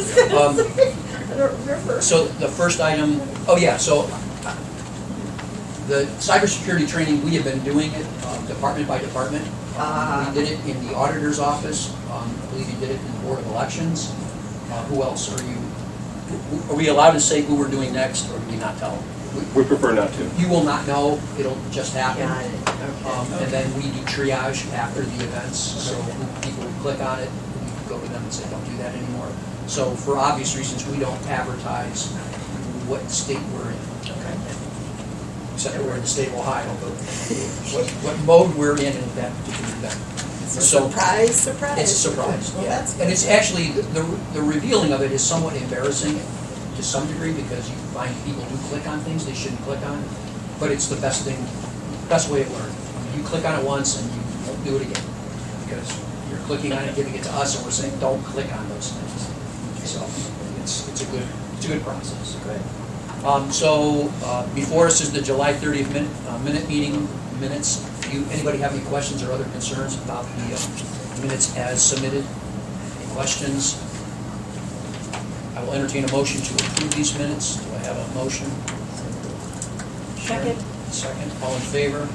I don't remember. So the first item, oh yeah, so the cybersecurity training, we have been doing it department by department. We did it in the auditor's office. I believe you did it in the Board of Elections. Who else are we allowed to say who we're doing next, or do we not tell them? We prefer not to. You will not know, it'll just happen. Got it. Okay. And then we do triage after the events, so people would click on it, we go to them and say, don't do that anymore. So for obvious reasons, we don't advertise what state we're in. Okay. Except that we're in the state of Ohio, but what mode we're in that particular event. It's a So surprise, surprise. it's a surprise, Well, yeah. that's And it's actually, the revealing of it is somewhat embarrassing to some degree, because you find people do click on things they shouldn't click on, but it's the best thing, best way of learning. You click on it once and you won't do it again, because you're clicking on it, giving it to us, and we're saying, don't click on those things. So it's a good process. Good. Before us is the July 30th minute meeting minutes. Anybody have any questions or other concerns about the minutes as submitted? Any questions? I will entertain a motion to approve these minutes. Do I have a motion? Second. Second. All in favor?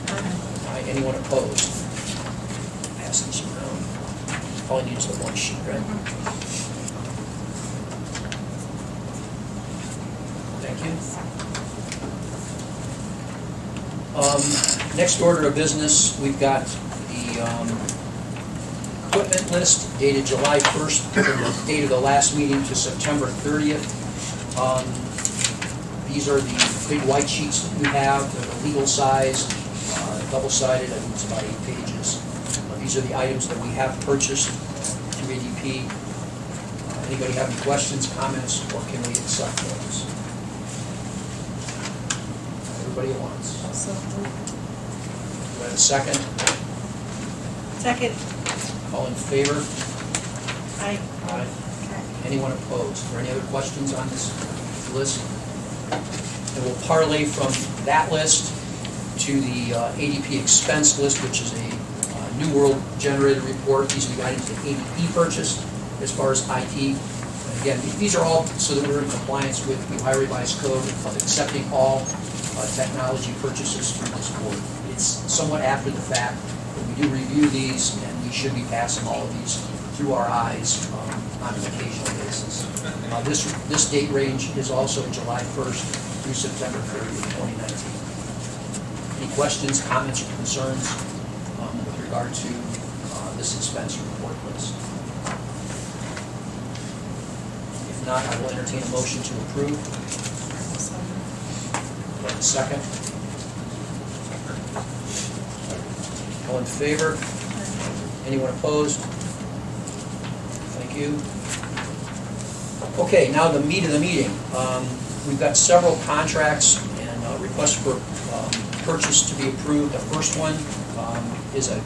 Aye. Anyone opposed? Pass these around. All I need is the one sheet, right? Thank you. Next order of business, we've got the equipment list dated July 1st, from the date of the last meeting to September 30th. These are the big white sheets that we have. They're the legal size, double-sided, I think it's about 8 pages. These are the items that we have purchased through ADP. Anybody have any questions, comments, or can we accept those? Everybody at once. Also, Do I have a second? second. All in favor? Aye. Aye. Anyone opposed? Are there any other questions on this list? And we'll parlay from that list to the ADP expense list, which is a New World generated report. These are the items that ADP purchased as far as IT. And again, these are all so that we're in compliance with the Ohio Revised Code of accepting all technology purchases through this board. It's somewhat after the fact, but we do review these, and we should be passing all of these through our eyes on an occasional basis. This date range is also July 1st through September 30th, 2019. Any questions, comments, or concerns with regard to this expense report list? If not, I will entertain a motion to approve. Second. All in favor? Anyone opposed? Thank you. Okay, now the meat of the meeting. We've got several contracts and requests for purchase to be approved. The first one is a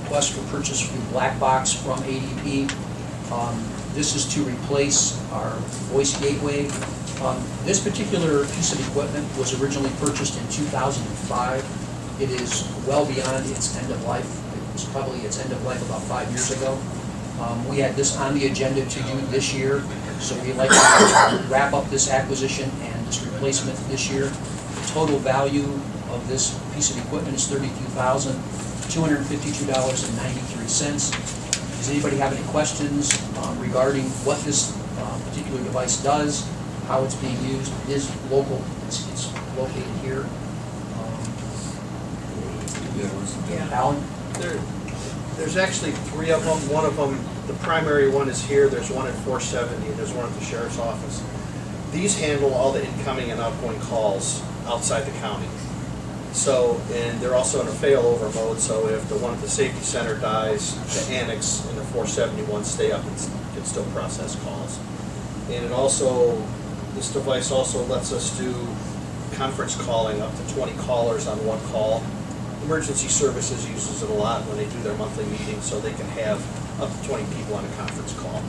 request for purchase through Black Box from ADP. This is to replace our voice gateway. This particular piece of equipment was originally purchased in 2005. It is well beyond its end of life. It was probably its end of life about 5 years ago. We had this on the agenda to do this year, so we'd like to wrap up this acquisition and this replacement this year. The total value of this piece of equipment is $32,252.93. Does anybody have any questions regarding what this particular device does, how it's being used? It is local, it's located here. Alan? There's actually 3 of them. One of them, the primary one is here. There's one at 470, and there's one at the sheriff's office. These handle all the incoming and outgoing calls outside the county. So, and they're also in a failover mode, so if the one at the safety center dies, the annex and the 471 stay up and can still process calls. And it also, this device also lets us do conference calling up to 20 callers on one call. Emergency services uses it a lot when they do their monthly meetings, so they can have up to 20 people on a conference call.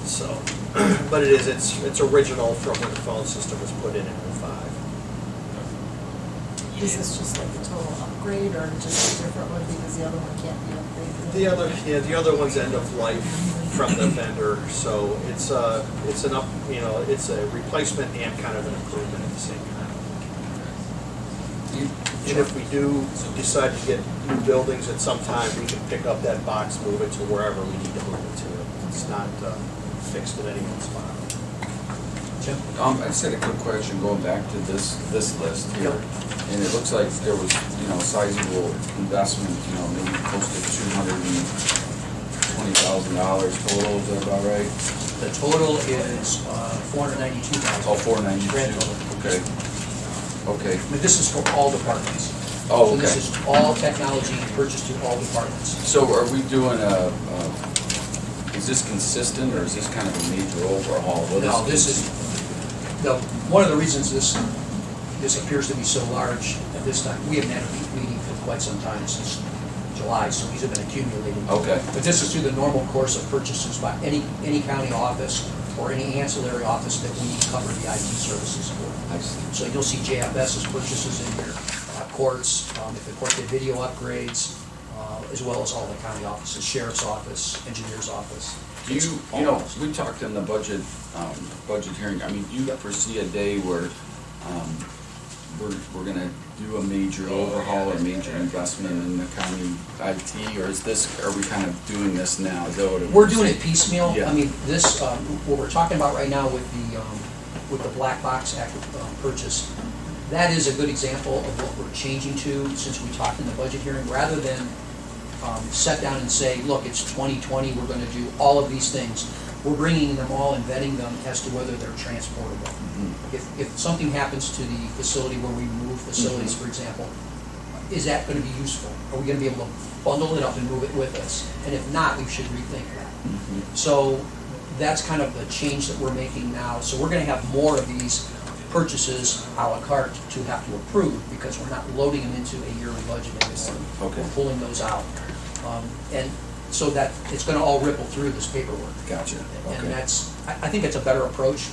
So, but it's original from when the phone system was put in 05. Is this just like a total upgrade or just a different one because the other one can't be upgraded? The other one's end of life. from the vendor, so it's a replacement and kind of an improvement at the same time. And if we do decide to get new buildings at some time, we can pick up that box, move it to wherever we need to move it to. It's not fixed at any one spot. Jim? I just had a quick question going back to this list here. And it looks like there was, sizable investment, maybe close to $220,000 total, is that about right? The total is $492,000. Oh, 492. Grand total. Okay. Okay. But this is for all departments. Oh, So this okay. is all technology purchased to all departments. So are we doing is this consistent or is this kind of a major overhaul? What No, this is, one of the reasons this appears to be so large at this time, we haven't had a meeting for quite some time, since July, so these have been accumulating. Okay. But this is through the normal course of purchases by any county office or any ancillary office that we cover the IT services for. I see. So you'll see JFS's purchases in here, courts, if the court did video upgrades, as well as all the county offices, sheriff's office, engineer's office. Do you, we talked in the budget hearing, do you foresee a day where we're gonna do a major overhaul or major investment in the county IT, or are we kind of doing this now? Is that what We're doing it piecemeal. Yeah. I mean, this, what we're talking about right now with the black box purchase, that is a good example of what we're changing to since we talked in the budget hearing, rather than set down and say, look, it's 2020, we're gonna do all of these things. We're bringing them all and vetting them as to whether they're transportable. Mm-hmm. If something happens to the facility where we move facilities, for example, is that gonna be useful? Are we gonna be able to bundle it up and move it with us? And if not, we should rethink that. Mhm. So that's kind of the change that we're making now. So we're gonna have more of these purchases à la carte to have to approve, because we're not loading them into a yearly budget anymore. Okay. We're pulling those out. And so that it's gonna all ripple through this paperwork. Gotcha. And Okay. that's, I think it's a better approach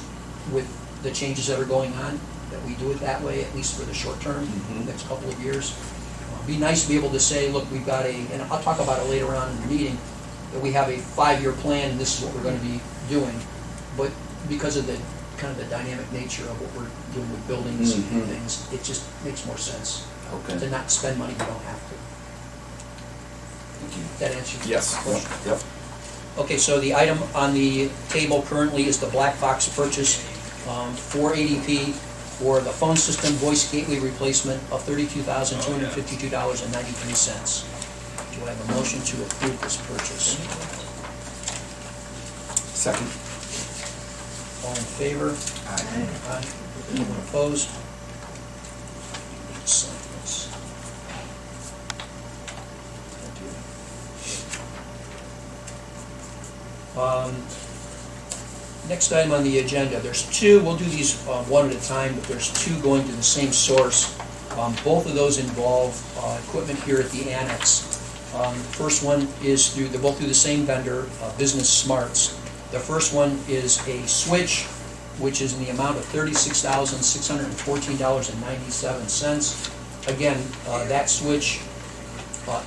with the changes that are going on, that we do it that way, at least for the short term, Mhm. next couple of years. Be nice to be able to say, look, we've got and I'll talk about it later on in the meeting, that we have a 5-year plan, and this is what we're gonna be doing. But because of the kind of the dynamic nature of what we're doing with buildings and Mhm. things, it just makes more sense to Okay. not spend money we don't have to. Thank you. That answer your Yes. question? Yep. Okay, so the item on the table currently is the black box purchase for ADP for the phone system voice gateway replacement of $32,252.93. Do I have a motion to approve this purchase? Second. All in favor? Aye. Aye. Anyone opposed? Sign this. Next item on the agenda, there's two, we'll do these one at a time, but there's two going to the same source. Both of those involve equipment here at the annex. First one is they're both through the same vendor, Business Smarts. The first one is a switch, which is in the amount of $36,614.97. Again, that switch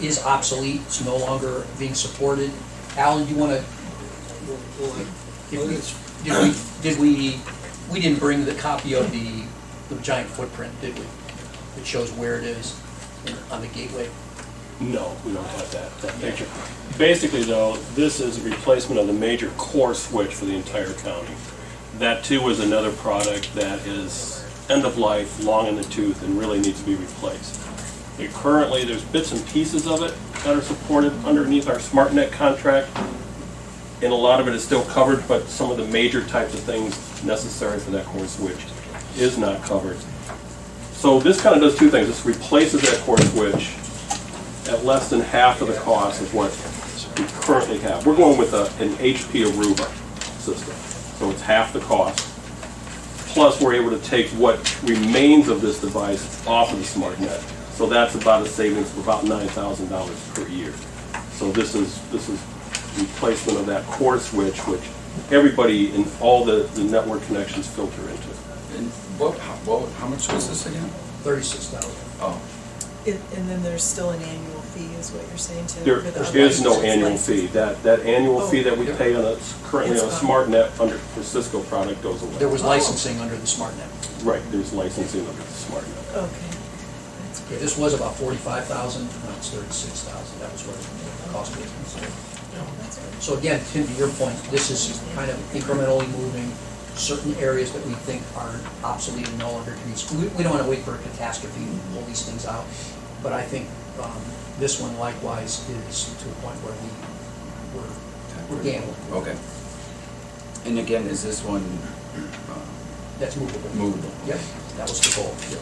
is obsolete, it's no longer being supported. Alan, do you want to, we didn't bring the copy of the giant footprint, did we? It shows where it is on the gateway. No, we don't have that picture. Basically though, this is a replacement of the major core switch for the entire county. That too is another product that is end of life, long in the tooth, and really needs to be replaced. Currently, there's bits and pieces of it that are supported underneath our SmartNet contract, and a lot of it is still covered, but some of the major types of things necessary for that core switch is not covered. So this kind of does two things. This replaces that core switch at less than half of the cost of what we currently have. We're going with an HP Aruba system, so it's half the cost. Plus, we're able to take what remains of this device off of the SmartNet. So that's about a savings of about $9,000 per year. So this is replacement of that core switch, which everybody in all the network connections filter into. And how much was this again? $36,000. Oh, And then there's still an annual fee is what you're saying too? There for the other is no license? annual fee. That annual Oh. fee that we pay on a, currently on a It's SmartNet under the Cisco product goes away. There was licensing under the SmartNet. Right, there's licensing under the SmartNet. Okay. That's Yeah, good. this was about 45,000, now it's 36,000, that was what it cost me. That's good. So again, Tim, to your point, this is kind of incrementally moving certain areas that we think are obsolete and no longer to be used. We don't want to wait for a catastrophe and pull these things out, but I think this one likewise is to a point where we're gambling. Okay. And again, is this one That's movable. movable? Yep, that was the goal. Yep.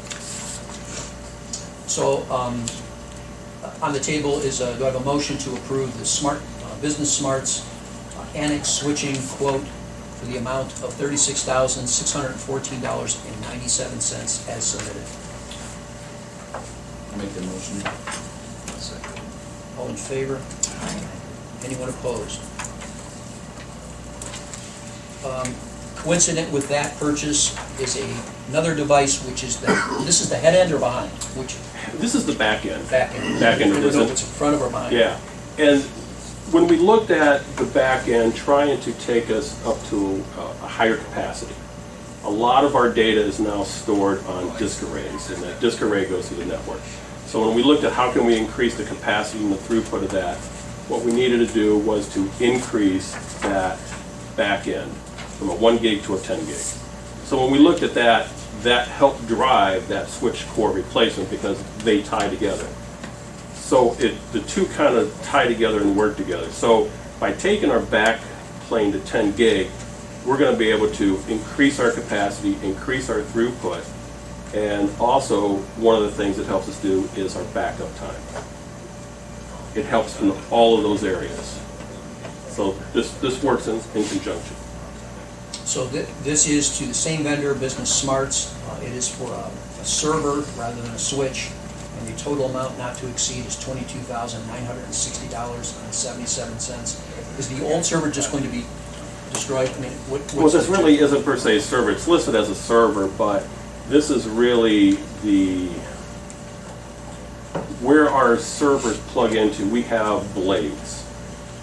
So, on the table is, do I have a motion to approve the Business Smarts Annex Switching quote for the amount of $36,614.97 as submitted? Make the motion. All in favor? Anyone opposed? Coincident with that purchase is another device, which is this is the head end or behind? Which, This is the back end. back end? Back end, I it don't know if isn't- it's in front of or behind. Yeah, and when we looked at the back end, trying to take us up to a higher capacity, a lot of our data is now stored on disk arrays, and that disk array goes through the network. So when we looked at how can we increase the capacity and the throughput of that, what we needed to do was to increase that back end from a 1 gig to a 10 gig. So when we looked at that, that helped drive that switch core replacement because they tie together. So the two kind of tie together and work together. So by taking our back plane to 10 gig, we're going to be able to increase our capacity, increase our throughput, and also one of the things it helps us do is our backup time. It helps in all of those areas. So this works in conjunction. So this is to the same vendor, Business Smarts. It is for a server rather than a switch, and the total amount not to exceed is $22,960.77. Is the old server just going to be destroyed? I mean, what's Well, this the- really isn't per se a server. It's listed as a server, but this is really where our servers plug into. We have blades,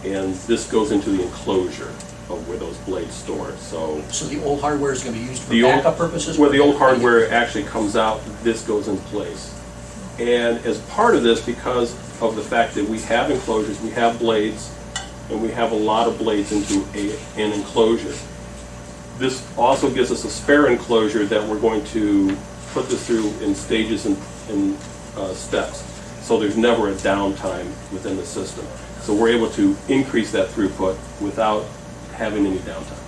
and this goes into the enclosure of where those blades store. So So the old hardware is going to be used for the old, backup purposes? where the old hardware actually comes out, this goes in place. And as part of this, because of the fact that we have enclosures, we have blades, and we have a lot of blades into an enclosure. This also gives us a spare enclosure that we're going to put this through in stages and steps. So there's never a downtime within the system. So we're able to increase that throughput without having any downtime.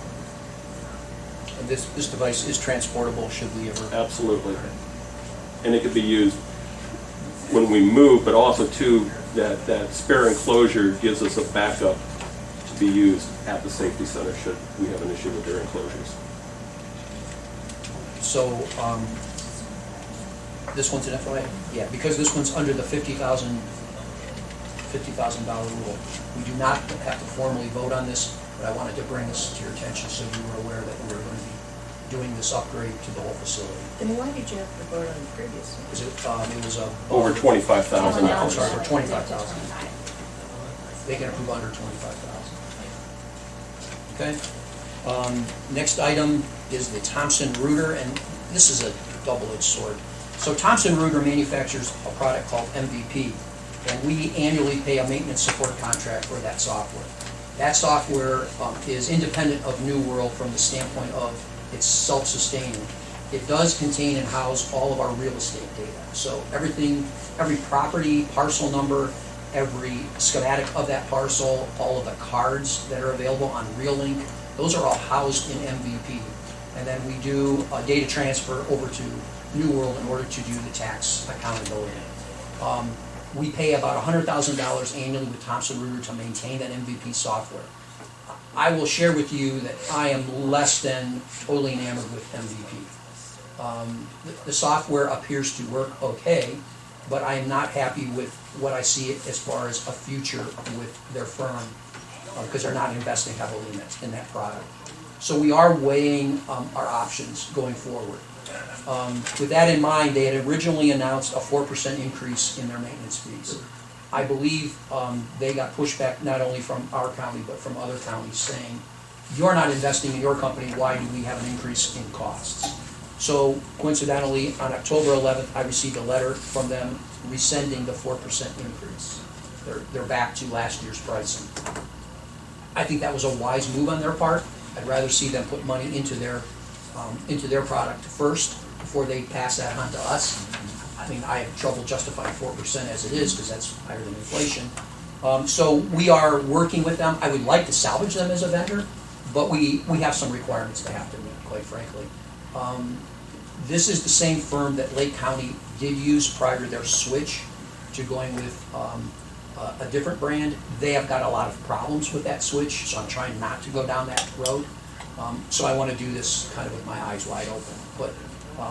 And this device is transportable should we ever... Absolutely. And it could be used when we move, but also too, that spare enclosure gives us a backup to be used at the safety center should we have an issue with their enclosures. So, this one's an FYI? Yeah, because this one's under the $50,000 rule. We do not have to formally vote on this, but I wanted to bring this to your attention so you were aware that we were going to be doing this upgrade to the whole facility. Then why did you have to vote on the previous one? Because it was a... Over $25,000. I'm sorry, over $25,000. They can approve under $25,000. Okay? Next item is the Thomson Reuters, and this is a double-edged sword. So Thomson Reuters manufactures a product called MVP, and we annually pay a maintenance support contract for that software. That software is independent of New World from the standpoint of it's self-sustaining. It does contain and house all of our real estate data. So everything, every property, parcel number, every schematic of that parcel, all of the cards that are available on RealLink, those are all housed in MVP. And then we do a data transfer over to New World in order to do the tax accountability. We pay about $100,000 annually with Thomson Reuters to maintain that MVP software. I will share with you that I am less than totally enamored with MVP. The software appears to work okay, but I am not happy with what I see as far as a future with their firm, because they're not investing heavily in that product. So we are weighing our options going forward. With that in mind, they had originally announced a 4% increase in their maintenance fees. I believe they got pushback not only from our county, but from other counties saying, you're not investing in your company, why do we have an increase in costs? So coincidentally, on October 11th, I received a letter from them rescinding the 4% increase. They're back to last year's pricing. I think that was a wise move on their part. I'd rather see them put money into their product first before they pass that on to us. I mean, I have trouble justifying 4% as it is because that's higher than inflation. So we are working with them. I would like to salvage them as a vendor, but we have some requirements to have to meet, quite frankly. This is the same firm that Lake County did use prior to their switch to going with a different brand. They have got a lot of problems with that switch, so I'm trying not to go down that road. So I want to do this kind of with my eyes wide open. But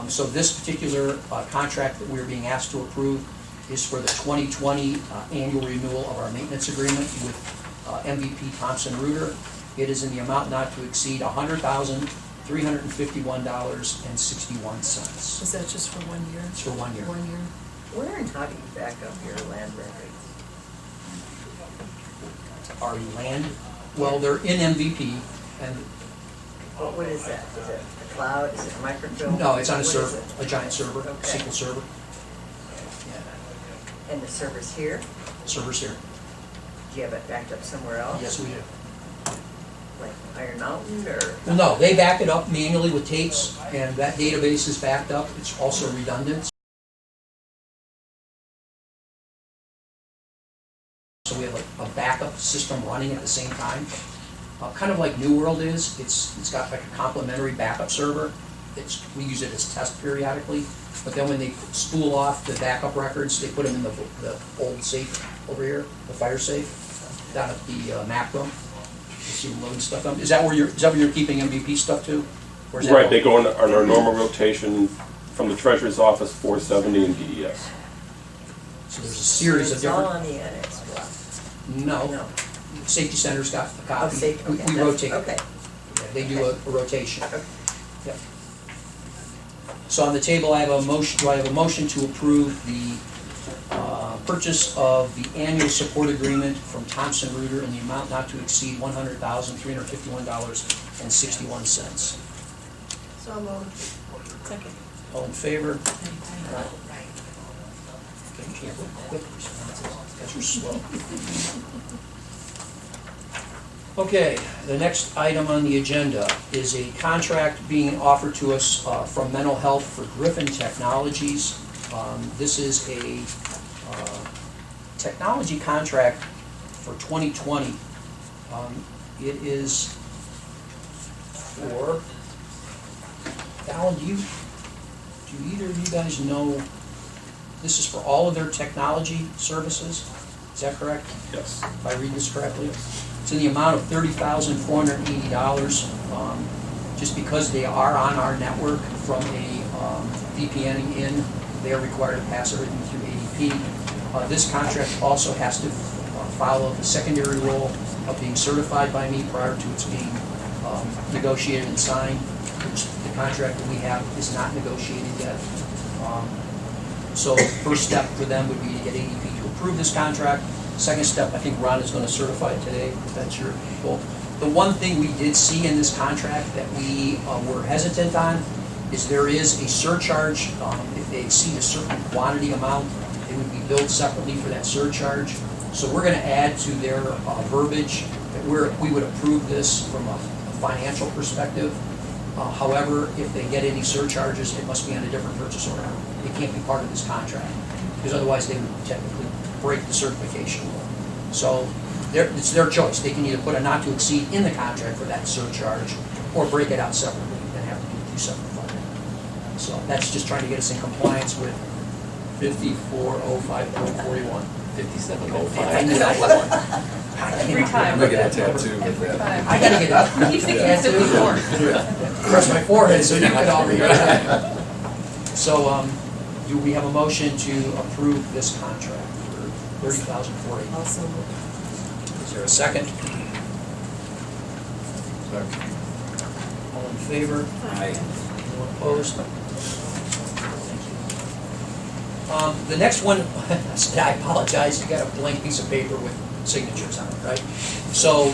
so this particular contract that we're being asked to approve is for the 2020 annual renewal of our maintenance agreement with MVP Thompson Reuter. It is in the amount not to exceed $100,351.61. Is that just for 1 year? It's for 1 year. 1 year? Where and how do you back up your land records? Our land, well, they're in MVP, and What is that? Is it a cloud? Is it a microfilm? no, it's on a What is server, it? a giant server, Okay. SQL server. Yeah, And the server's here? server's here. Do you have it backed up somewhere else? Yes, we do. Like Iron Mountain or? Well, no, they back it up manually with tapes, and that database is backed up. It's also redundant. So we have a backup system running at the same time. Kind of like New World is. It's got like a complementary backup server. We use it as test periodically, but then when they spool off the backup records, they put them in the old safe over here, the fire safe, down at the map room. You see them loading stuff up. Is that where you're keeping MVP stuff too? Or is that Right, all- they go on our normal rotation from the treasurer's office, 470 and DES. So there's a series of It's all different. on the annex block? No, No. safety center's got a Oh, copy. safe, We okay. we that's- rotate. Okay. Yeah, they do a rotation. Okay. Yep. So on the table, I have a motion, do I have a motion to approve the purchase of the annual support agreement from Thompson Reuter in the amount not to exceed $100,351.61. So moved. Second. All in favor? Okay, you can't look quick responses, because you're slow. Okay, the next item on the agenda is a contract being offered to us from Mental Health for Griffin Technologies. This is a technology contract for 2020. It is for, Alan, do either of you guys know, this is for all of their technology services? Is that correct? Yes. If I read this correctly? It's in the amount of $30,480, just because they are on our network from a VPNing in, they are required to pass everything through ADP. This contract also has to follow the secondary role of being certified by me prior to its being negotiated and signed, which the contract that we have is not negotiated yet. So the first step for them would be to get ADP to approve this contract. Second step, I think Ron is going to certify it today, if that's your goal. The one thing we did see in this contract that we were hesitant on is there is a surcharge. If they exceed a certain quantity amount, they would be billed separately for that surcharge. So we're going to add to their verbiage that we would approve this from a financial perspective. However, if they get any surcharges, it must be on a different purchase order. It can't be part of this contract, because otherwise they would technically break the certification rule. So it's their choice. They can either put a not to exceed in the contract for that surcharge, or break it out separately and have to do two separate funding. So that's just trying to get us in compliance with 5405.41. 5705. I knew that one. Every time. I'm gonna get a tattoo with Every that. time. I gotta get it. Keep thinking it's 54. Press my forehead so you can all read it. So, do we have a motion to approve this contract for $30,480? Also moved. Is there a second? All in favor? Aye. Anyone opposed? Thank you. The next one, I apologize, you got a blank piece of paper with signatures on it, right? So,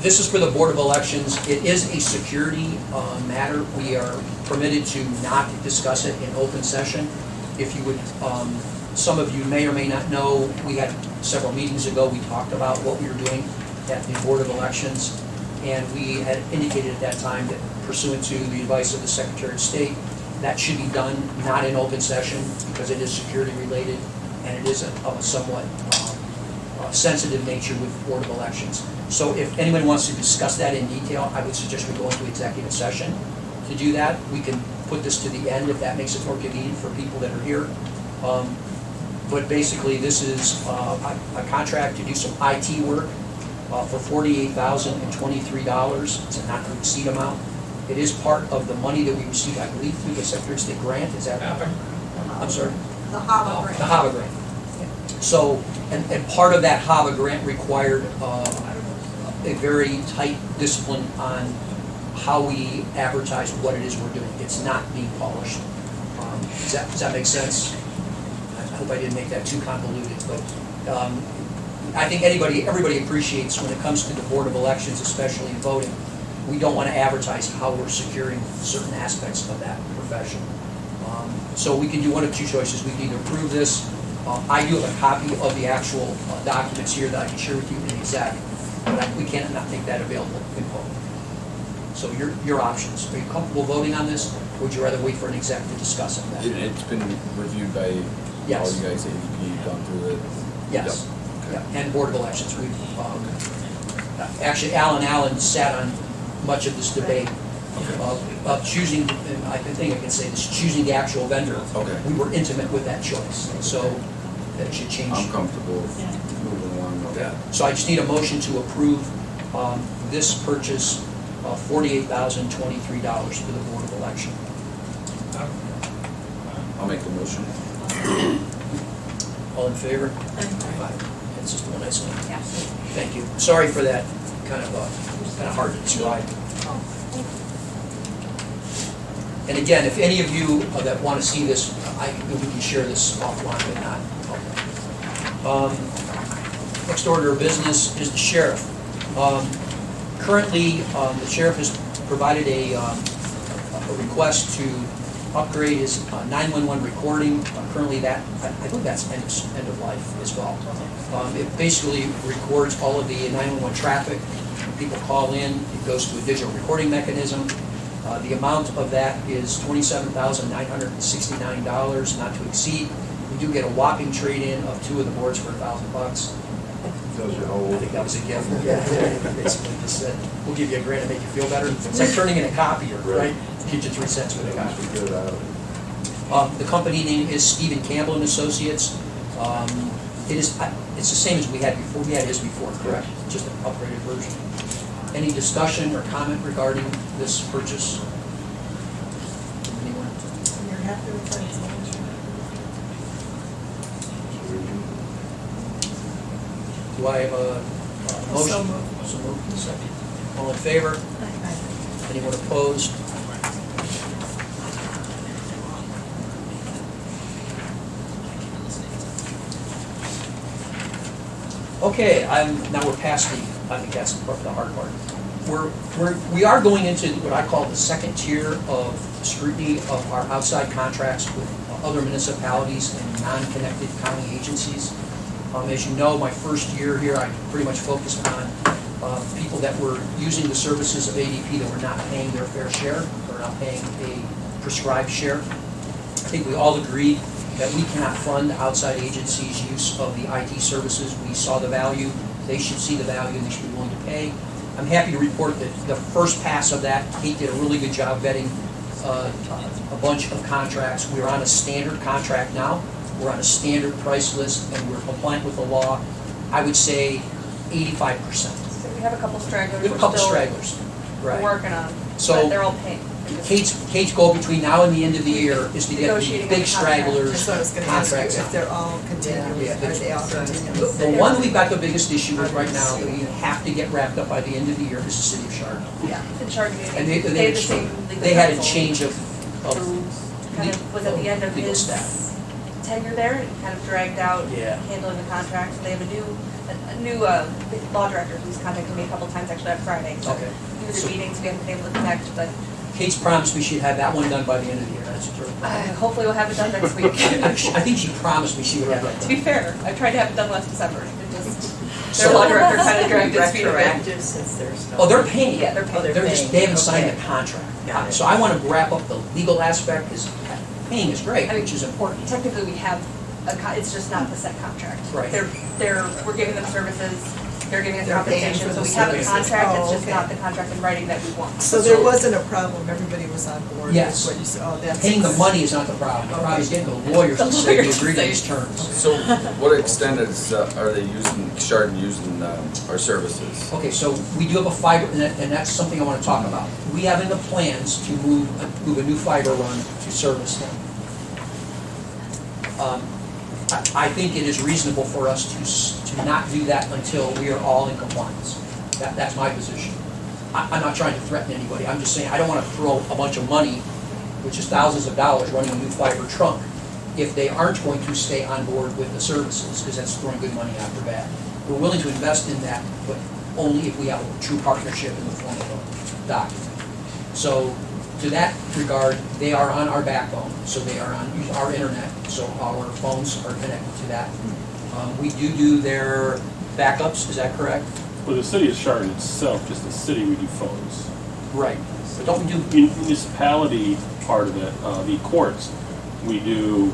this is for the Board of Elections. It is a security matter. We are permitted to not discuss it in open session. If you would, some of you may or may not know, we had several meetings ago, we talked about what we were doing at the Board of Elections, and we had indicated at that time that pursuant to the advice of the Secretary of State, that should be done not in open session because it is security related and it is of a somewhat sensitive nature with Board of Elections. So if anyone wants to discuss that in detail, I would suggest we go into executive session to do that. We can put this to the end if that makes it more convenient for people that are here. But basically, this is a contract to do some IT work for $48,023. It's a not to exceed amount. It is part of the money that we received, I believe, through the Secretary of State grant. Is that? I'm sorry? The HAVA grant. The HAVA grant. So, and part of that HAVA grant required a very tight discipline on how we advertise what it is we're doing. It's not being polished. Does that make sense? I hope I didn't make that too convoluted, but I think everybody appreciates when it comes to the Board of Elections, especially in voting, we don't want to advertise how we're securing certain aspects of that profession. So we can do one of two choices. We can either approve this. I do have a copy of the actual documents here that I can share with you in exec, but we can't not make that available in public. So your options. Are you comfortable voting on this, or would you rather wait for an exec to discuss it? It's been reviewed by all Yes. you guys, ADP, gone through it? Yes. Yep. Yeah. And Board of Elections. We've actually, Allen sat on much of this debate of choosing, and I think I can say this, choosing the actual vendor. Okay. We were intimate with that choice, so that should change. I'm comfortable moving along with that. So I just need a motion to approve this purchase of $48,023 for the Board of Election. I'll make the motion. All in favor? Aye. It's just one I said. Thank you. Sorry for that, kind of hard to describe. And again, if any of you that want to see this, we can share this offline, but not public. Next order of business is the sheriff. Currently, the sheriff has provided a request to upgrade his 911 recording. Currently, I think that's end of life as well. It basically records all of the 911 traffic. People call in, it goes to a digital recording mechanism. The amount of that is $27,969, not to exceed. We do get a whopping trade-in of 2 of the boards for $1,000. I think that was a gift. Yeah, basically just said, we'll give you $1,000 to make you feel better. It's like turning in a copier, right? Get you 3 cents with a copy. The company name is Stephen Campbell and Associates. It's the same as we had before. We had his before, correct? Just an upgraded version. Any discussion or comment regarding this purchase? Anyone? You're happy with that? Do I have a motion? So moved. So moved. Second. All in favor? Anyone opposed? Okay, now we're past I think that's the hard part. We are going into what I call the second tier of scrutiny of our outside contracts with other municipalities and non-connected county agencies. As you know, my first year here, I pretty much focused on people that were using the services of ADP that were not paying their fair share, or not paying a prescribed share. I think we all agreed that we cannot fund outside agencies' use of the IT services. We saw the value, they should see the value, and they should be willing to pay. I'm happy to report that the first pass of that, Kate did a really good job vetting a bunch of contracts. We're on a standard contract now. We're on a standard price list, and we're compliant with the law. I would say 85%. So we have a couple stragglers. We have a couple stragglers, We're right? working on, So- but they're all paying. Kate's goal between now and the end of the year is to get the Negotiating big a contract. stragglers That's what I was gonna ask you, contracts if out. they're all continuing, Yeah, are they all continuing? The one that we've got the biggest issue with right now that we have to get wrapped up by the end of the year is the city of Chardon. Yeah. In Chardon, And they have the same legal they had a counsel change of who kind of was at the end of legal his staff. tenure there and kind of dragged out Yeah. handling the contract. So they have a new law director who's contacted me a couple times actually on Friday. So Okay. through So- the meetings, we haven't been able to connect, but Kate's promised we should have that one done by the end of the year, that's true. hopefully we'll have it done next week. I think she promised me she would have that To done. be fair, I tried to have it done last December. It just, So- their law director kind of dragged its feet a bit. Retroactive since there's no. Oh, they're paying. Yeah, they're paying. they're They're just, paying. they haven't signed Okay. the contract. Got it. So I want to wrap up the legal aspect, because paying is great, I mean, which is important. Technically, we have it's just not the set contract. Right. We're giving them services, they're giving us They're paying compensation, for so the we have a services. contract, Oh, it's just okay. not the contract in writing that we want. So there wasn't a problem, everybody was on board, Yes. is what you said, oh, that's. Paying the money is not the problem. The problem is getting the lawyers to say we agree to these terms. So what extent are they using, Chardon using our services? Okay, so we do have a fiber, and that's something I want to talk about. We have in the plans to move a new fiber run to service them. I think it is reasonable for us to not do that until we are all in compliance. That's my position. I'm not trying to threaten anybody, I'm just saying, I don't want to throw a bunch of money, which is thousands of dollars, running a new fiber trunk, if they aren't going to stay on board with the services, because that's throwing good money after bad. We're willing to invest in that, but only if we have a true partnership in the form of a document. So, to that regard, they are on our backbone, so they are on our internet, so our phones are connected to that. We do their backups, is that correct? For the city of Chardon itself, just the city, we do phones. Right. But don't we do, Municipality part of it, the courts, we do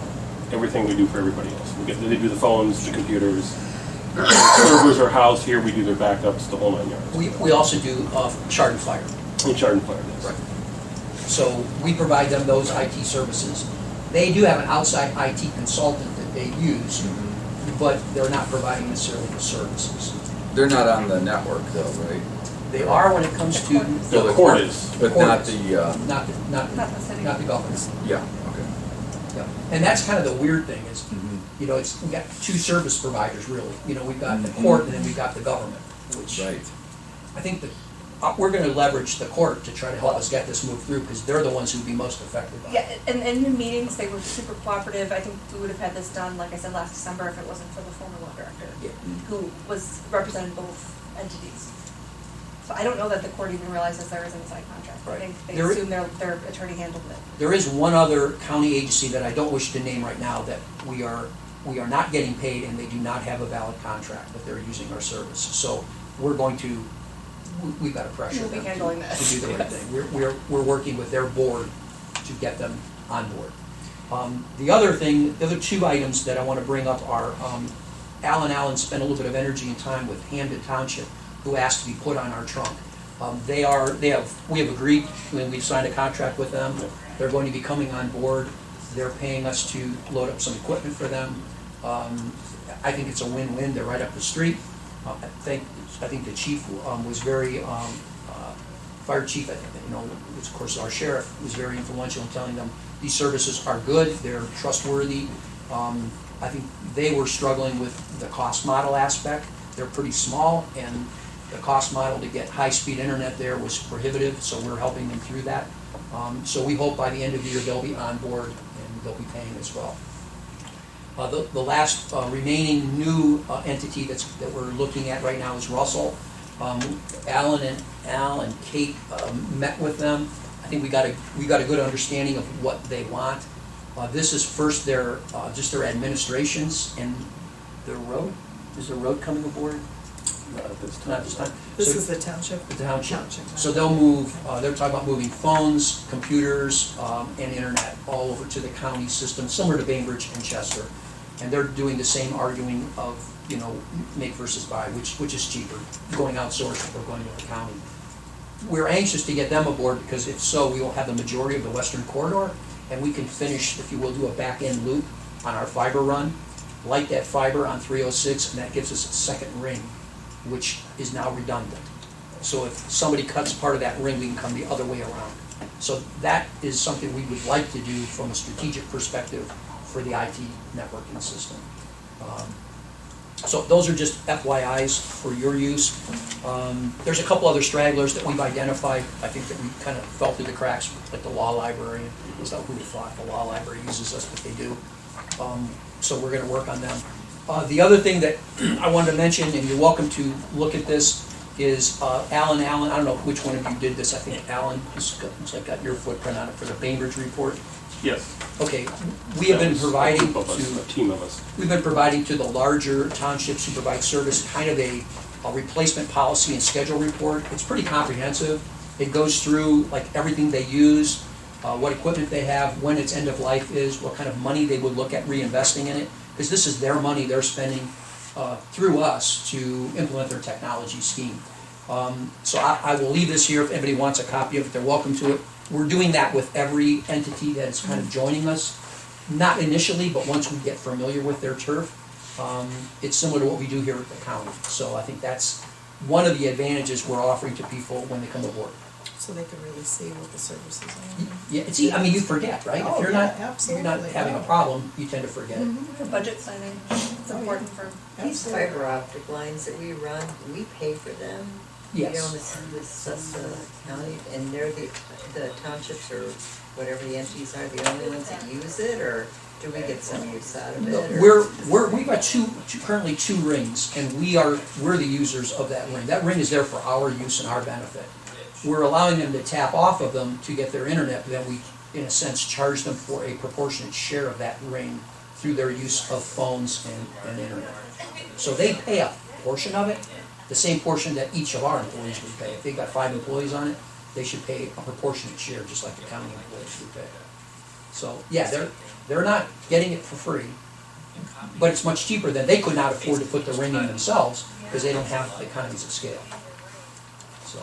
everything we do for everybody else. They do the phones, the computers, servers are housed here, we do their backups, the whole 9 yards. we also do Chardon Fire. In Chardon Fire, yes. Right. So we provide them those IT services. They do have an outside IT consultant that they use, but they're not providing necessarily the services. They're not on the network though, right? They are when it comes to, No, the court is. But not the, not Not the city. the government. yeah, okay. Yeah. And that's kind of the weird thing is, you know, we got two service providers really. You know, we've got the court and then we've got the government, which Right. I think that we're going to leverage the court to try to help us get this moved through because they're the ones who'd be most affected by it. Yeah, and in the meetings, they were super cooperative. I think we would have had this done, like I said, last December if it wasn't for the former law director, Yeah. who was representing both entities. So I don't know that the court even realizes there is an inside contract. I Right. think they There- assume their attorney handled it. There is one other county agency that I don't wish to name right now that we are not getting paid and they do not have a valid contract, but they're using our service. So we're going to, we've got to pressure We'll be them handling to this, do the right yes. thing. We're working with their board to get them on board. The other two items that I want to bring up are, Allen spent a little bit of energy and time with Hamden Township, who asked to be put on our trunk. We have agreed, when we've signed a contract with them, they're going to be coming on board. They're paying us to load up some equipment for them. I think it's a win-win, they're right up the street. I think the chief was very, fire chief, which of course our sheriff, was very influential in telling them these services are good, they're trustworthy. I think they were struggling with the cost model aspect. They're pretty small, and the cost model to get high-speed internet there was prohibitive, so we're helping them through that. So we hope by the end of the year they'll be on board and they'll be paying as well. The last remaining new entity that we're looking at right now is Russell. Al and Kate met with them. I think we got a good understanding of what they want. This is first just their administrations and their road. Is the road coming aboard? Not at this time. Not this time. This So- is the township? the township. Township. So they'll move, they're talking about moving phones, computers, and internet all over to the county system, similar to Bainbridge and Chester. And they're doing the same arguing of, make versus buy, which is cheaper, going outsourced or going to the county. We're anxious to get them aboard because if so, we will have the majority of the western corridor and we can finish, if you will, do a back-end loop on our fiber run, light that fiber on 306, and that gives us a second ring, which is now redundant. So if somebody cuts part of that ring, we can come the other way around. So that is something we would like to do from a strategic perspective for the IT networking system. So those are just FYIs for your use. There's a couple other stragglers that we've identified, I think that we kind of fell through the cracks, like the law library. It's not who we thought the law library uses us, but they do. So we're gonna work on them. The other thing that I wanted to mention, and you're welcome to look at this, is Alan, I don't know which one of you did this, I think Alan, looks like got your footprint on it for the Bainbridge report. Yes. Okay, we have been providing A team of us. we've been providing to the larger townships who provide service kind of a replacement policy and schedule report. It's pretty comprehensive. It goes through like everything they use, what equipment they have, when its end of life is, what kind of money they would look at reinvesting in it, because this is their money they're spending through us to implement their technology scheme. So I will leave this here if anybody wants a copy of it, they're welcome to it. We're doing that with every entity that is kind of joining us, not initially, but once we get familiar with their turf. It's similar to what we do here at the county. So I think that's one of the advantages we're offering to people when they come aboard. So they can really see what the services are. Yeah, it's, I mean, you forget, right? Oh, If you're yeah, not absolutely, having a yeah. problem, you tend to forget it. For budget planning, it's Oh, yeah. important for, These fiber optic lines that we run, we pay for them. Yes. You know, this county, and they're the townships or whatever the entities are, the only ones that use it, or do we get some use out of it? or- We've got currently two rings, and we're the users of that ring. That ring is there for our use and our benefit. We're allowing them to tap off of them to get their internet, but then we, in a sense, charge them for a proportionate share of that ring through their use of phones and internet. So they pay a portion of it, the same portion that each of our employees would pay. If they've got 5 employees on it, they should pay a proportionate share, just like the county employees would pay. So, yeah, they're not getting it for free, but it's much cheaper than, they could not afford to put the ring in themselves, because they don't have the economies of scale. So,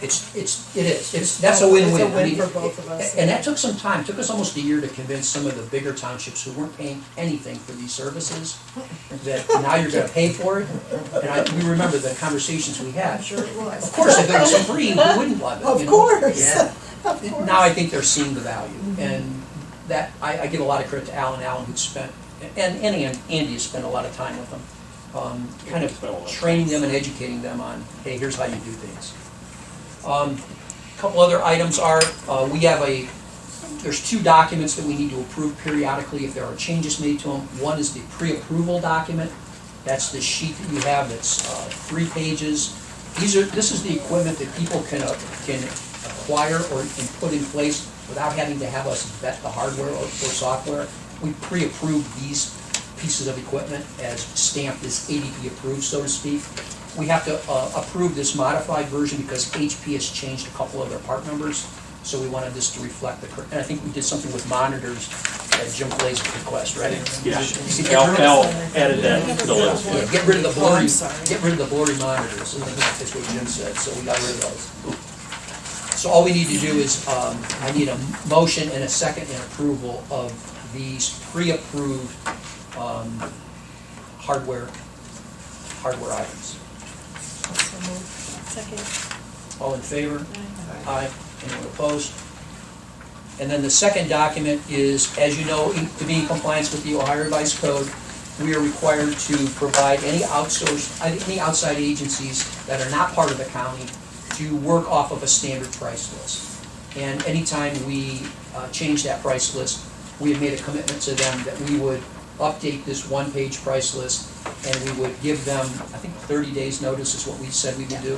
it is, that's a win-win. It's a I win mean, for both of us. And that took some time, it took us almost a year to convince some of the bigger townships who weren't paying anything for these services, that now you're gonna pay for it. And we remember the conversations we had. I'm sure it was. Of course, if it was free, we wouldn't love it, Of you know? course. Yeah. Of course. Now I think they're seeing the value, and that, I give a lot of credit to Alan who's spent, and Andy has spent a lot of time with them, kind of training them and educating them on, hey, here's how you do things. Couple other items are, there's 2 documents that we need to approve periodically if there are changes made to them. One is the pre-approval document. That's the sheet that you have that's 3 pages. This is the equipment that people can acquire or can put in place without having to have us vet the hardware or software. We pre-approve these pieces of equipment as stamped as ADP approved, so to speak. We have to approve this modified version because HP has changed a couple of their part numbers, so we wanted this to reflect the current. And I think we did something with monitors at Jim Clay's request, right? Yeah. Get Al added that to the list. Yeah, get rid of the blurry, I'm sorry. get rid of the blurry monitors, I think that's what Jim said, so we got rid of those. So all we need to do is, I need a motion and a second and approval of these pre-approved hardware items. So moved. second, All in favor? Aye. Anyone opposed? And then the second document is, as you know, to be in compliance with the Ohio Revised Code, we are required to provide any outside agencies that are not part of the county to work off of a standard price list. And anytime we change that price list, we have made a commitment to them that we would update this one-page price list, and we would give them, I think 30 days notice is what we said we would do.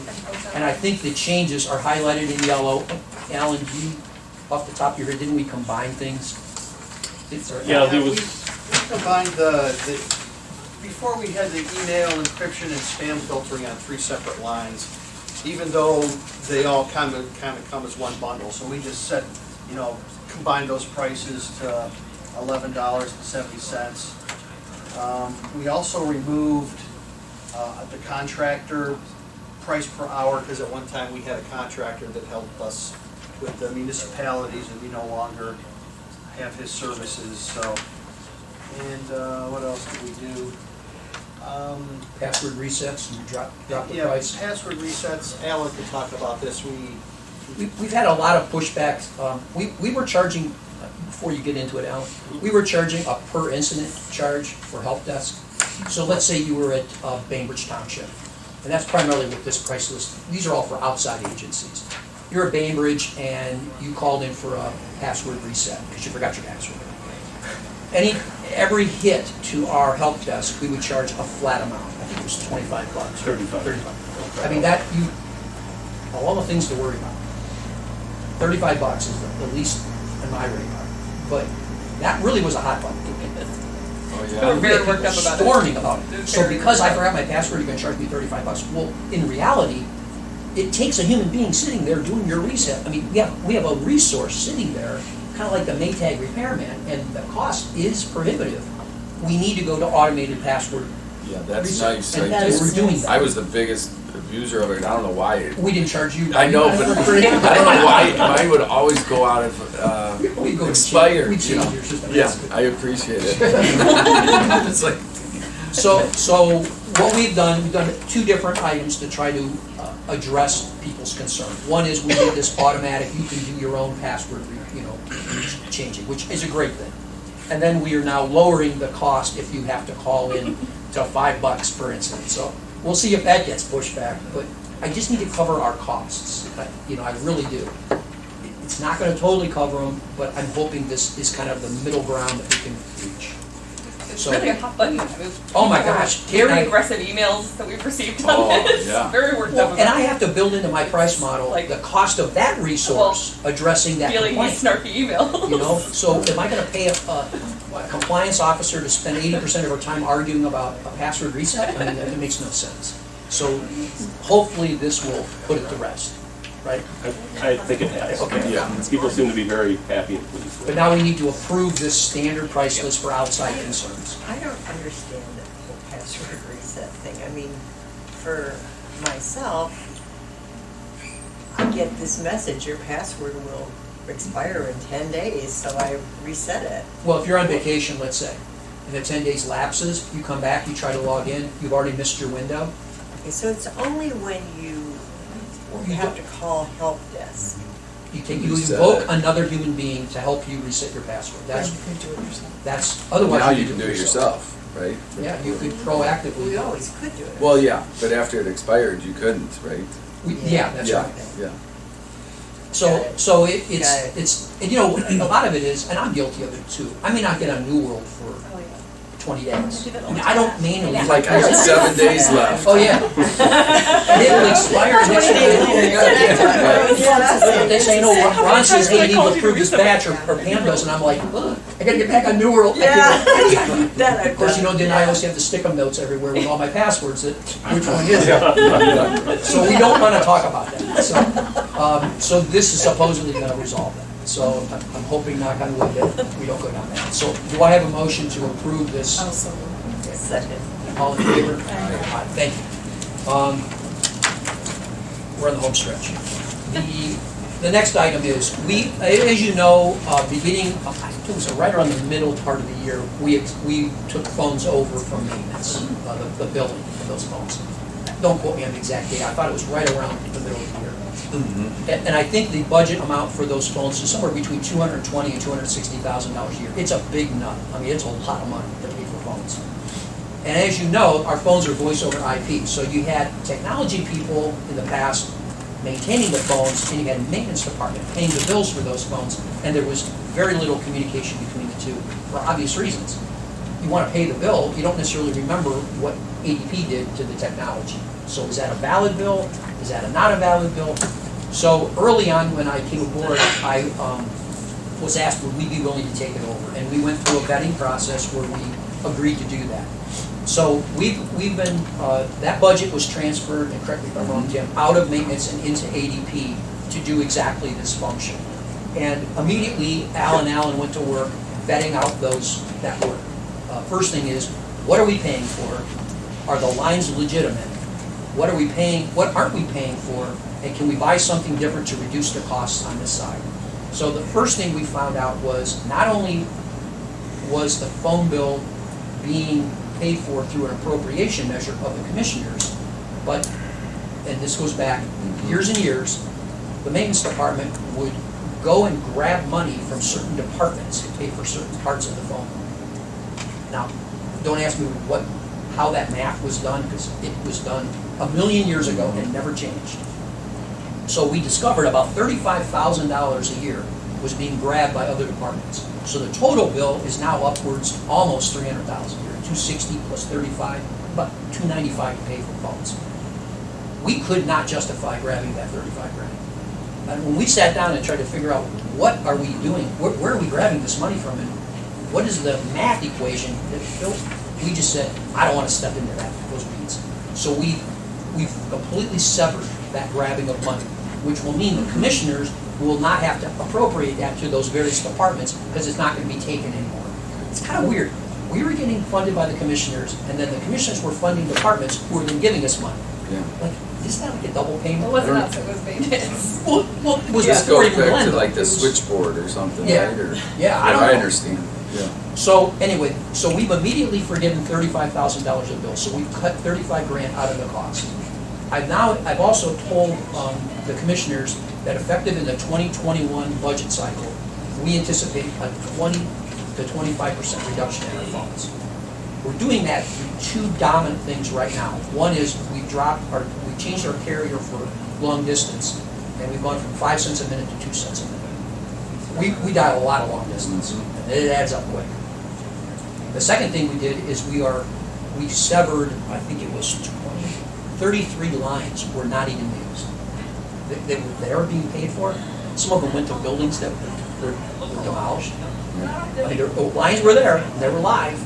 And I think the changes are highlighted in yellow. Alan, do you, off the top of your head, didn't we combine things? Yeah, there We was, combined before we had the email encryption and spam filtering on 3 separate lines, even though they all kind of come as one bundle. So we just said, combine those prices to $11.70. We also removed the contractor price per hour, because at one time we had a contractor that helped us with the municipalities, and we no longer have his services, so. And what else did we do? Password resets, and drop the Yeah, price. password resets, Alan could talk about this, We've had a lot of pushback. We were charging, before you get into it, Alan, we were charging a per incident charge for help desk. So let's say you were at Bainbridge Township, and that's primarily what this price list, these are all for outside agencies. you're at Bainbridge and you called in for a password reset because you forgot your password. Every hit to our help desk, we would charge a flat amount. I think it was $25. 35. I mean, that, of all the things to worry about, $35 is the least in my radar. But that really was a hot button to begin with. Oh, We yeah. were very worked up about it. Storming about it. So Very because I worked up. forgot my password, you're gonna charge me $35. Well, in reality, it takes a human being sitting there doing your reset. I mean, we have a resource sitting there, kind of like the Maytag repairman, and the cost is prohibitive. We need to go to automated password. Yeah, that's reset. nice. And I we're just- doing that. I was the biggest abuser of it, I don't know why. We didn't charge you. I know, but I don't know why, mine would always go out of, We go to expired, We you change know. your system. Yeah, That's good. I appreciate it. It's like, So what we've done two different items to try to address people's concern. One is we did this automatic, you can do your own password, changing, which is a great thing. And then we are now lowering the cost if you have to call in to $5, for instance. So we'll see if that gets pushed back, but I just need to cover our costs. I really do. It's not gonna totally cover them, but I'm hoping this is kind of the middle ground that we can reach. It's So- really a hot button. I mean, Oh my people were gosh, Terry- Very aggressive emails that we've received on Oh, this. yeah. Very worked Well, up and about I it. have to build into my price model Like- the cost of that resource addressing that Feeling these complaint. snarky emails. So am I gonna pay a compliance officer to spend 80% of her time arguing about a password reset? I mean, that makes no sense. So hopefully this will put it to rest, right? I think it has. Okay. yeah. People seem to be very happy and pleased with But it. now we need to approve this standard price list for outside concerns. I don't understand the whole password reset thing. I mean, for myself, I get this message, your password will expire in 10 days, so I reset it. Well, if you're on vacation, let's say, and the 10 days lapses, you come back, you try to log in, you've already missed your window. Okay, so it's only when you have to call help desk. You Reset invoke it. another human being to help you reset your password. Then That's, you can do it yourself. that's, otherwise Now you you can do it yourself, right? Yeah, you could proactively. We always could do it. Well, yeah, but after it expired, you couldn't, right? Yeah, that's Yeah, right. yeah. So it's, Got it. it's, and a lot of it is, and I'm guilty of it too. I may not get on New World for Oh, yeah. 20 days. I do that all And the I don't time. manually. Yeah. Like, I got 7 days left. Oh, yeah. And it will expire next year. They say, no, Ron says, hey, you need to approve this batch, or Pam does, and I'm like, ugh, I gotta get back on New World. That Of course, then I always have to stick 'em notes everywhere with all my passwords, that, which one is it? So we don't wanna talk about that. So this is supposedly gonna resolve that. So I'm hoping, knock on wood, that we don't go down that. So do I have a motion to approve this? Also, move. Second. All in favor? Aye. Thank you. We're on the home stretch. The next item is, as you know, beginning, I think it was right around the middle part of the year, we took phones over from maintenance, the billing of those phones. Don't quote me on the exact date, I thought it was right around the middle of the year. And I think the budget amount for those phones is somewhere between $220,000 and $260,000 a year. It's a big nut. I mean, it's a lot of money to pay for phones. And as you know, our phones are voice over IP. So you had technology people in the past maintaining the phones, and you had a maintenance department paying the bills for those phones, and there was very little communication between the two for obvious reasons. You want to pay the bill, you don't necessarily remember what ADP did to the technology. So is that a valid bill? Is that a not a valid bill? So early on, when I came aboard, I was asked, would we be willing to take it over? And we went through a vetting process where we agreed to do that. So we've been, that budget was transferred, and correct me if I'm wrong, Jim, out of maintenance and into ADP to do exactly this function. And immediately, Al and Alan went to work vetting out that work. First thing is, what are we paying for? Are the lines legitimate? What are we paying, what aren't we paying for? And can we buy something different to reduce the costs on this side? So the first thing we found out was, not only was the phone bill being paid for through an appropriation measure of the commissioners, but, and this goes back years and years, the maintenance department would go and grab money from certain departments to pay for certain parts of the phone. Now, don't ask me how that math was done, because it was done a million years ago and never changed. So we discovered about $35,000 a year was being grabbed by other departments. So the total bill is now upwards almost $300,000 a year, 260 plus 35, about 295 to pay for phones. We could not justify grabbing that 35 grand. And when we sat down and tried to figure out what are we doing, where are we grabbing this money from, and what is the math equation that built, we just said, I don't want to step into those weeds. So we've completely severed that grabbing of money, which will mean the commissioners will not have to appropriate that to those various departments because it's not going to be taken anymore. It's kind of weird. We were getting funded by the commissioners, and then the commissioners were funding departments who were then giving us money. Yeah. Like, is that like a double payment? It wasn't us, it was maintenance. Well, it was This before goes even back Glenn, to though. like the It was- switchboard or something, Yeah. right? Or- Yeah, I don't I know. understand, yeah. So anyway, so we've immediately forgiven $35,000 of bills, so we've cut 35 grand out of the cost. I've also told the commissioners that effective in the 2021 budget cycle, we anticipate a 20 to 25% reduction in our phones. We're doing that through two dominant things right now. One is we changed our carrier for long distance, and we've gone from 5 cents a minute to 2 cents a minute. We dial a lot of long distance, and it adds up quick. The second thing we did is we severed, I think it was 33 lines were not even used. They were there being paid for. Some of them went to buildings that were demolished. I mean, the lines were there, they were live.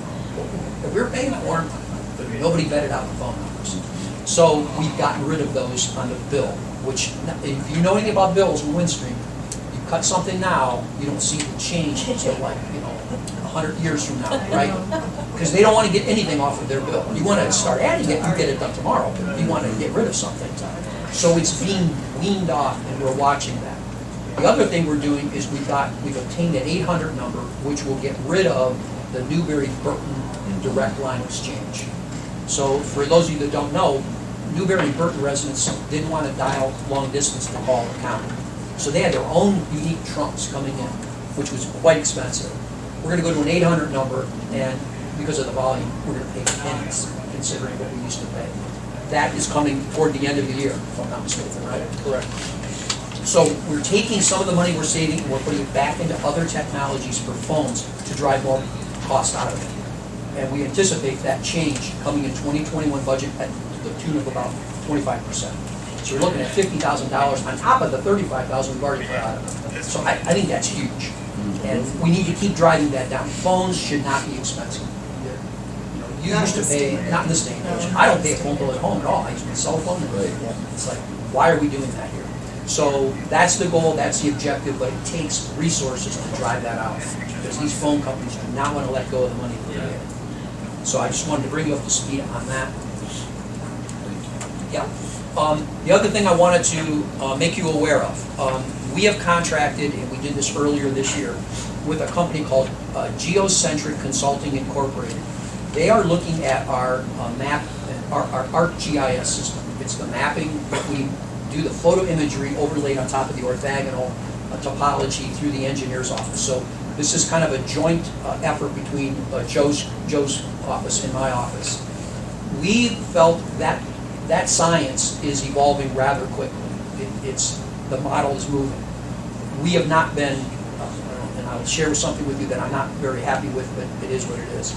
We were paying for them, but nobody vetted out the phone numbers. So we've gotten rid of those on the bill, which, if you know anything about bills in Windstream, you cut something now, you don't see the change until 100 years from now, right? Because they don't want to get anything off of their bill. You want to start adding it, you get it done tomorrow. You want to get rid of something. So it's being weaned off, and we're watching that. The other thing we're doing is we've obtained an 800 number, which will get rid of the Newberry-Burton direct line exchange. So for those of you that don't know, Newberry and Burton residents didn't want to dial long distance to call the county. So they had their own unique trunks coming in, which was quite expensive. We're going to go to an 800 number, and because of the volume, we're going to pay pennies, considering what we used to pay. That is coming toward the end of the year, if I'm not mistaken, right? Correct. So we're taking some of the money we're saving and we're putting it back into other technologies for phones to drive more cost out of it. And we anticipate that change coming in 2021 budget at the tune of about 25%. So we're looking at $50,000 on top of the $35,000 we've already put out of it. So I think that's huge. And we need to keep driving that down. Phones should not be expensive. You Not used to this pay, day and not in this day and age. I don't pay a phone bill at home at all. I use my cell phone. And Right. it's like, why are we doing that here? So that's the goal, that's the objective, but it takes resources to drive that out. Because these phone companies do not want to let go of the money that they're getting. So I just wanted to bring you up to speed on that. Yeah. The other thing I wanted to make you aware of, we have contracted, and we did this earlier this year, with a company called Geocentric Consulting Incorporated. They are looking at our map, our ArcGIS system. It's the mapping that we do, the photo imagery overlaid on top of the orthogonal topology through the engineer's office. So this is kind of a joint effort between Joe's office and my office. We felt that that science is evolving rather quickly. The model is moving. We have not been, and I'll share something with you that I'm not very happy with, but it is what it is.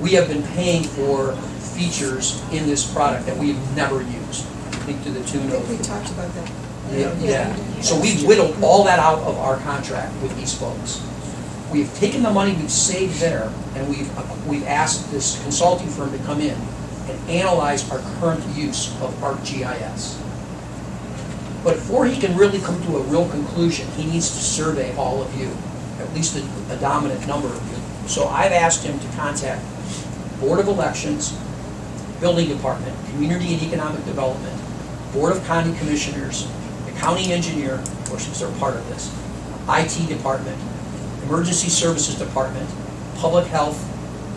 We have been paying for features in this product that we have never used. I think to the I tune think we of, talked about that. yeah. So we've whittled all that out of our contract with these folks. We've taken the money we've saved there, and we've asked this consulting firm to come in and analyze our current use of ArcGIS. But before he can really come to a real conclusion, he needs to survey all of you, at least a dominant number of you. So I've asked him to contact Board of Elections, Building Department, Community and Economic Development, Board of County Commissioners, the County Engineer, of course, because they're part of this, IT Department, Emergency Services Department, Public Health,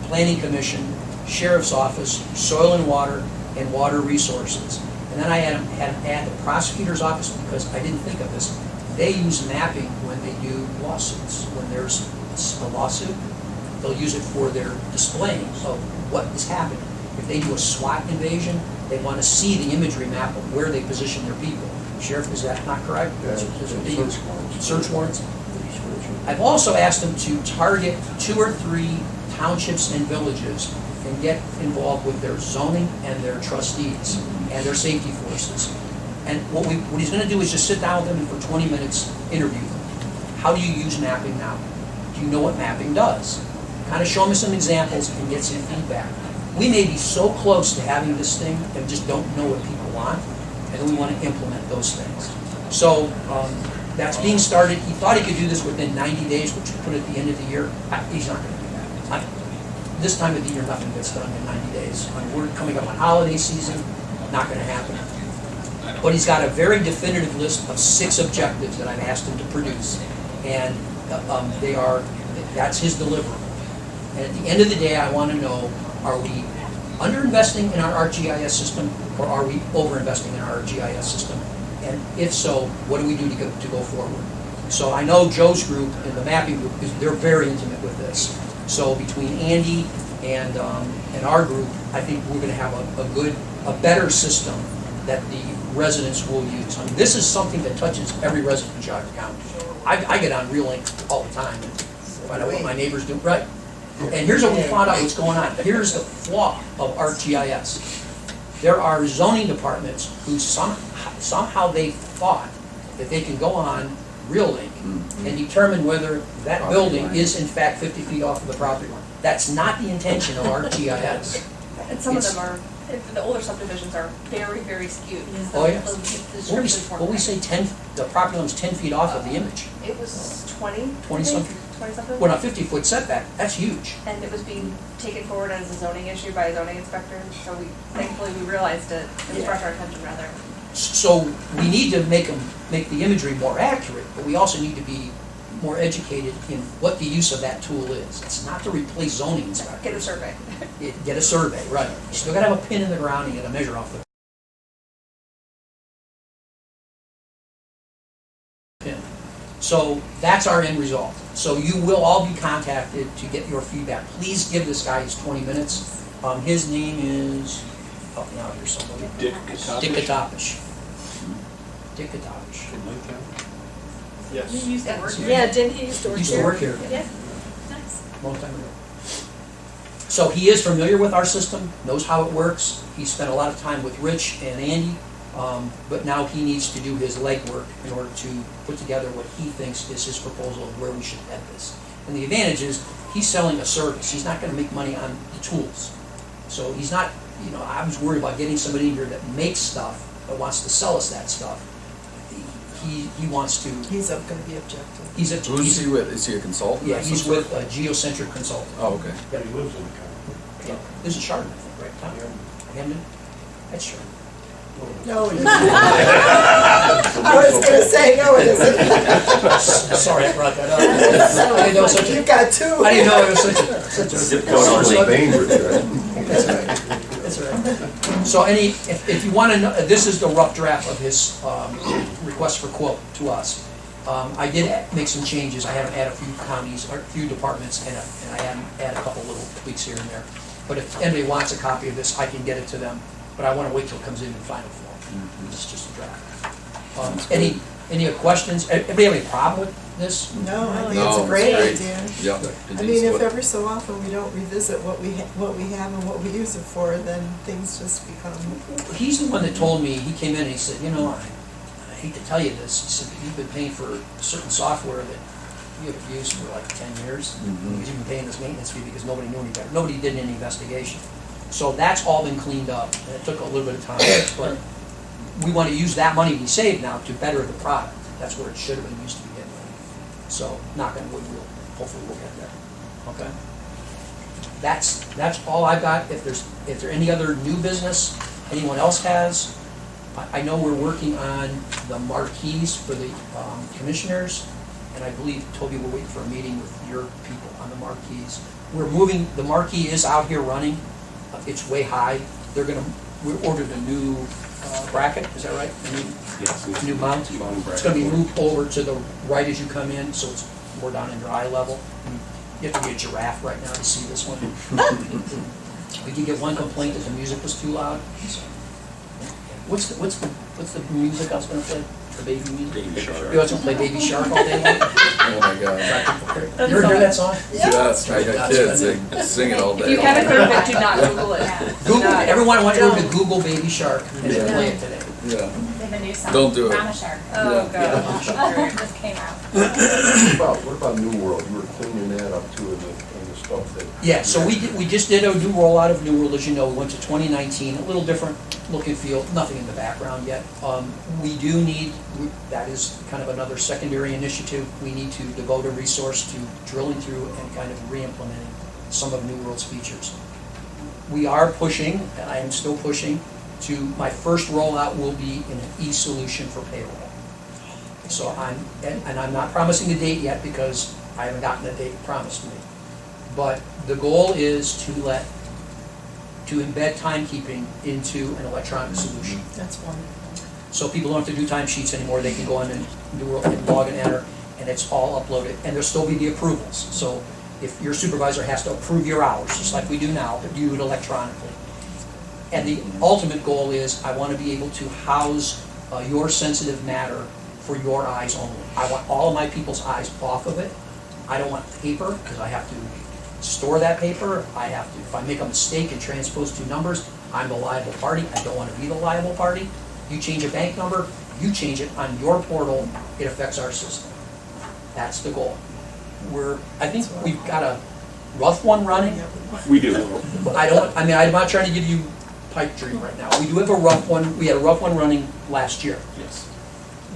Planning Commission, Sheriff's Office, Soil and Water Resources. And then I had him add the Prosecutor's Office, because I didn't think of this. They use mapping when they do lawsuits. When there's a lawsuit, they'll use it for their displaying of what is happening. If they do a SWAT invasion, they want to see the imagery map of where they position their people. Sheriff, is that not correct? Search warrants. I've also asked them to target 2 or 3 townships and villages and get involved with their zoning and their trustees and their safety forces. And what he's gonna do is just sit down with them and for 20 minutes, interview them. How do you use mapping now? Do you know what mapping does? Kind of show them some examples and get some feedback. We may be so close to having this thing and just don't know what people want, and then we want to implement those things. So that's being started. He thought he could do this within 90 days, which would put it at the end of the year. He's not going to do that. This time of the year, nothing gets done in 90 days. We're coming up on holiday season, not going to happen. But he's got a very definitive list of 6 objectives that I've asked him to produce, and that's his deliverable. And at the end of the day, I want to know, are we under-investing in our ArcGIS system, or are we over-investing in our GIS system? And if so, what do we do to go forward? So I know Joe's group and the mapping group, they're very intimate with this. So between Andy and our group, I think we're going to have a better system that the residents will use. I mean, this is something that touches every resident in Geauga County. I get on Relink all the time and find out what my neighbors do, right? And here's what we found out what's going on. Here's the flaw of ArcGIS. There are zoning departments who somehow they thought that they can go on Relink and determine whether that building is in fact 50 feet off of the property line. That's not the intention of ArcGIS. And some of them are, the older subdivisions are very, very skewed. Oh, yeah. The descriptions weren't What we right. say, the property line's 10 feet off of the image. It was 20. 20 something? 20 something. Well, a 50-foot setback, that's huge. And it was being taken forward as a zoning issue by a zoning inspector, so thankfully we realized it, and brought to our attention rather. So we need to make the imagery more accurate, but we also need to be more educated in what the use of that tool is. It's not to replace zoning inspectors. Get a survey. Get a survey, right. You still gotta have a pin in the ground and get a measure off the pin. So that's our end result. So you will all be contacted to get your feedback. Please give this guy his 20 minutes. His name is, help me out here somebody. Dick Dick Katopish. Dick Katopish. Yes. You used that word. Yeah, didn't he used to work Used here? to work here. Yeah, nice. Long time ago. So he is familiar with our system, knows how it works. He spent a lot of time with Rich and Andy, but now he needs to do his legwork in order to put together what he thinks is his proposal of where we should head this. And the advantage is, he's selling a service. He's not gonna make money on the tools. So he's not, I was worried about getting somebody in here that makes stuff, that wants to sell us that stuff. He wants to, He's gonna be objective. he's a, Who's he with? Is he a consultant? yeah, of he's some with sort? Geocentric Consulting. Oh, okay. Yeah. Yeah, this is Chardon, I think, right, Tom? Hamden? That's Chardon. No, it isn't. I was gonna say, no, it isn't. Sorry, I brought that up. I didn't know such a, You've got 2. I didn't know it was such a. Zip code on the Bainbridge, right? That's right, that's right. So if you wanna know, this is the rough draft of his, request for quote to us. I did make some changes. I had him add a few counties, or a few departments, and I had him add a couple little tweaks here and there. But if anybody wants a copy of this, I can get it to them, but I wanna wait till it comes in final form. It's just a draft. Any questions? Anybody have any problem with this? No, I think No, it's a great it's idea. Yep. I mean, if every so often we don't revisit what we have and what we use it for, then things just become. He's the one that told me, he came in and he said, I hate to tell you this, he said, you've been paying for certain software that you have used for like 10 years. You've been paying this maintenance fee because nobody knew any better. Nobody did any investigation. So that's all been cleaned up, and it took a little bit of time, but we want to use that money we saved now to better the product. That's where it should have been used to begin with. So, knock on wood, hopefully we'll get there. Okay? That's all I've got. If there any other new business anyone else has, I know we're working on the marquees for the commissioners, and I believe, Toby, we're waiting for a meeting with your people on the marquees. The marquee is out here running. It's way high. We ordered a new bracket, is that right? Yes. New mount? It's gonna be moved over to the right as you come in, so it's more down in your eye level. You have to be a giraffe right now to see this one. We did get one complaint that the music was too loud. So, what's the what's the music I was gonna play? The baby music? Baby Shark. You want to play Baby Shark all day long? Oh my God. You ever hear that song? Yes, I got kids, they sing it all day. If you haven't heard of it, do not Google it. Google, everyone, I want you to Google Baby Shark and then play it today. Yeah. They have a new song. Don't do it. Mama Shark. Oh, Yeah. God. It just came out. What about New World? You were cleaning that up too in the stuff that. Yeah, so we just did a new rollout of New World, as you know, we went to 2019, a little different look and feel, nothing in the background yet. We do need, that is kind of another secondary initiative, we need to devote a resource to drilling through and kind of re-implementing some of New World's features. We are pushing, and I am still pushing, to, my first rollout will be in an e-solution for payroll. So and I'm not promising a date yet because I haven't gotten a date promised to me. But the goal is to embed timekeeping into an electronic solution. That's wonderful. So people don't have to do timesheets anymore, they can go on and log and enter, and it's all uploaded, and there'll still be the approvals. So if your supervisor has to approve your hours, just like we do now, but do it electronically. And the ultimate goal is, I want to be able to house your sensitive matter for your eyes only. I want all of my people's eyes off of it. I don't want paper, because I have to store that paper. I have to, if I make a mistake and transpose two numbers, I'm the liable party. I don't want to be the liable party. You change a bank number, you change it on your portal, it affects our system. That's the goal. I think we've got a rough one running. We do. I'm not trying to give you pipe dream right now. We do have a rough one, we had a rough one running last year. Yes.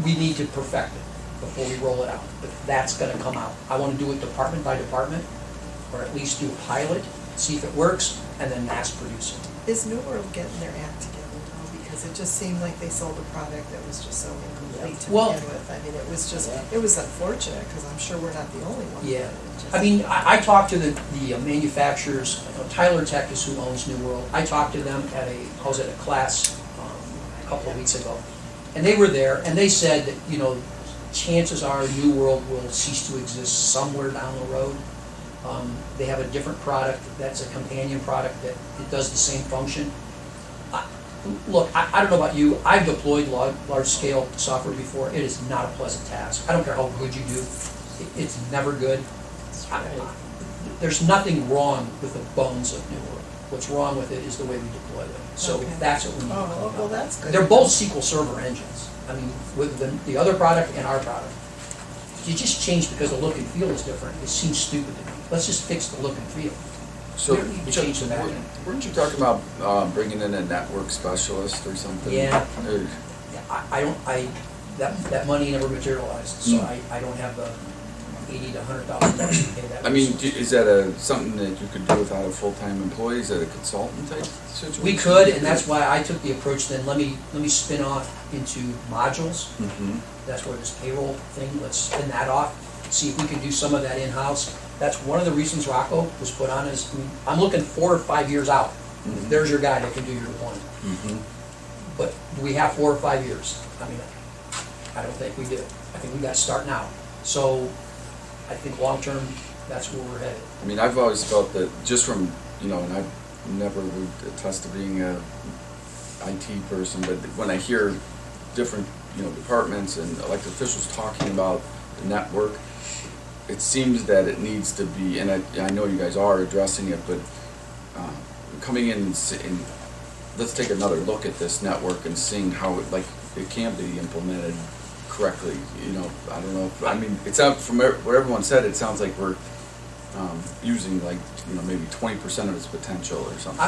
We need to perfect it before we roll it out, but that's gonna come out. I wanna do it department by department, or at least do a pilot, see if it works, and then mass produce it. Is New World getting their act together now? Because it just seemed like they sold a product that was just so incomplete to Well- begin with. I mean, it was just, it was unfortunate, because I'm sure we're not the only one. Yeah, It just- I mean, I talked to the manufacturers, Tyler Tech is who owns New World. I talked to them I was at a class a couple of weeks ago, and they were there, and they said that, chances are New World will cease to exist somewhere down the road. They have a different product that's a companion product that it does the same function. Look, I don't know about you, I've deployed large-scale software before. It is not a pleasant task. I don't care how good you do, it's never good. There's nothing wrong with the bones of New World. What's wrong with it is the way we deploy them. So Okay. that's what we need to Oh, clean up. well, that's good. They're both SQL Server engines. I mean, with the other product and our product. You just change because the look and feel is different. It seems stupid to me. Let's just fix the look and feel. So, We don't need to change the back end. weren't you talking about bringing in a network specialist or something? Yeah. Or- That money never materialized, so I don't have the $80,000 to $100,000 to pay that. I mean, is that something that you could do without a full-time employee? Is that a consultant type situation? We could, and that's why I took the approach then, let me spin off into modules. Mhm. That's where this payroll thing, let's spin that off, see if we can do some of that in-house. That's one of the reasons Rocco was put on is, I'm looking 4 or 5 years out. Mhm. There's your guy that can do your one. Mhm. But do we have 4 or 5 years? I mean, I don't think we do. I think we got to start now. So I think long-term, that's where we're headed. I mean, I've always felt that just from, and I've never would attest to being a IT person, but when I hear different, departments and elected officials talking about the network, it seems that it needs to be, and I know you guys are addressing it, but coming in and let's take another look at this network and seeing how it can be implemented correctly. I don't know. I mean, it sounds from what everyone said, it sounds like we're using maybe 20% of its potential or something.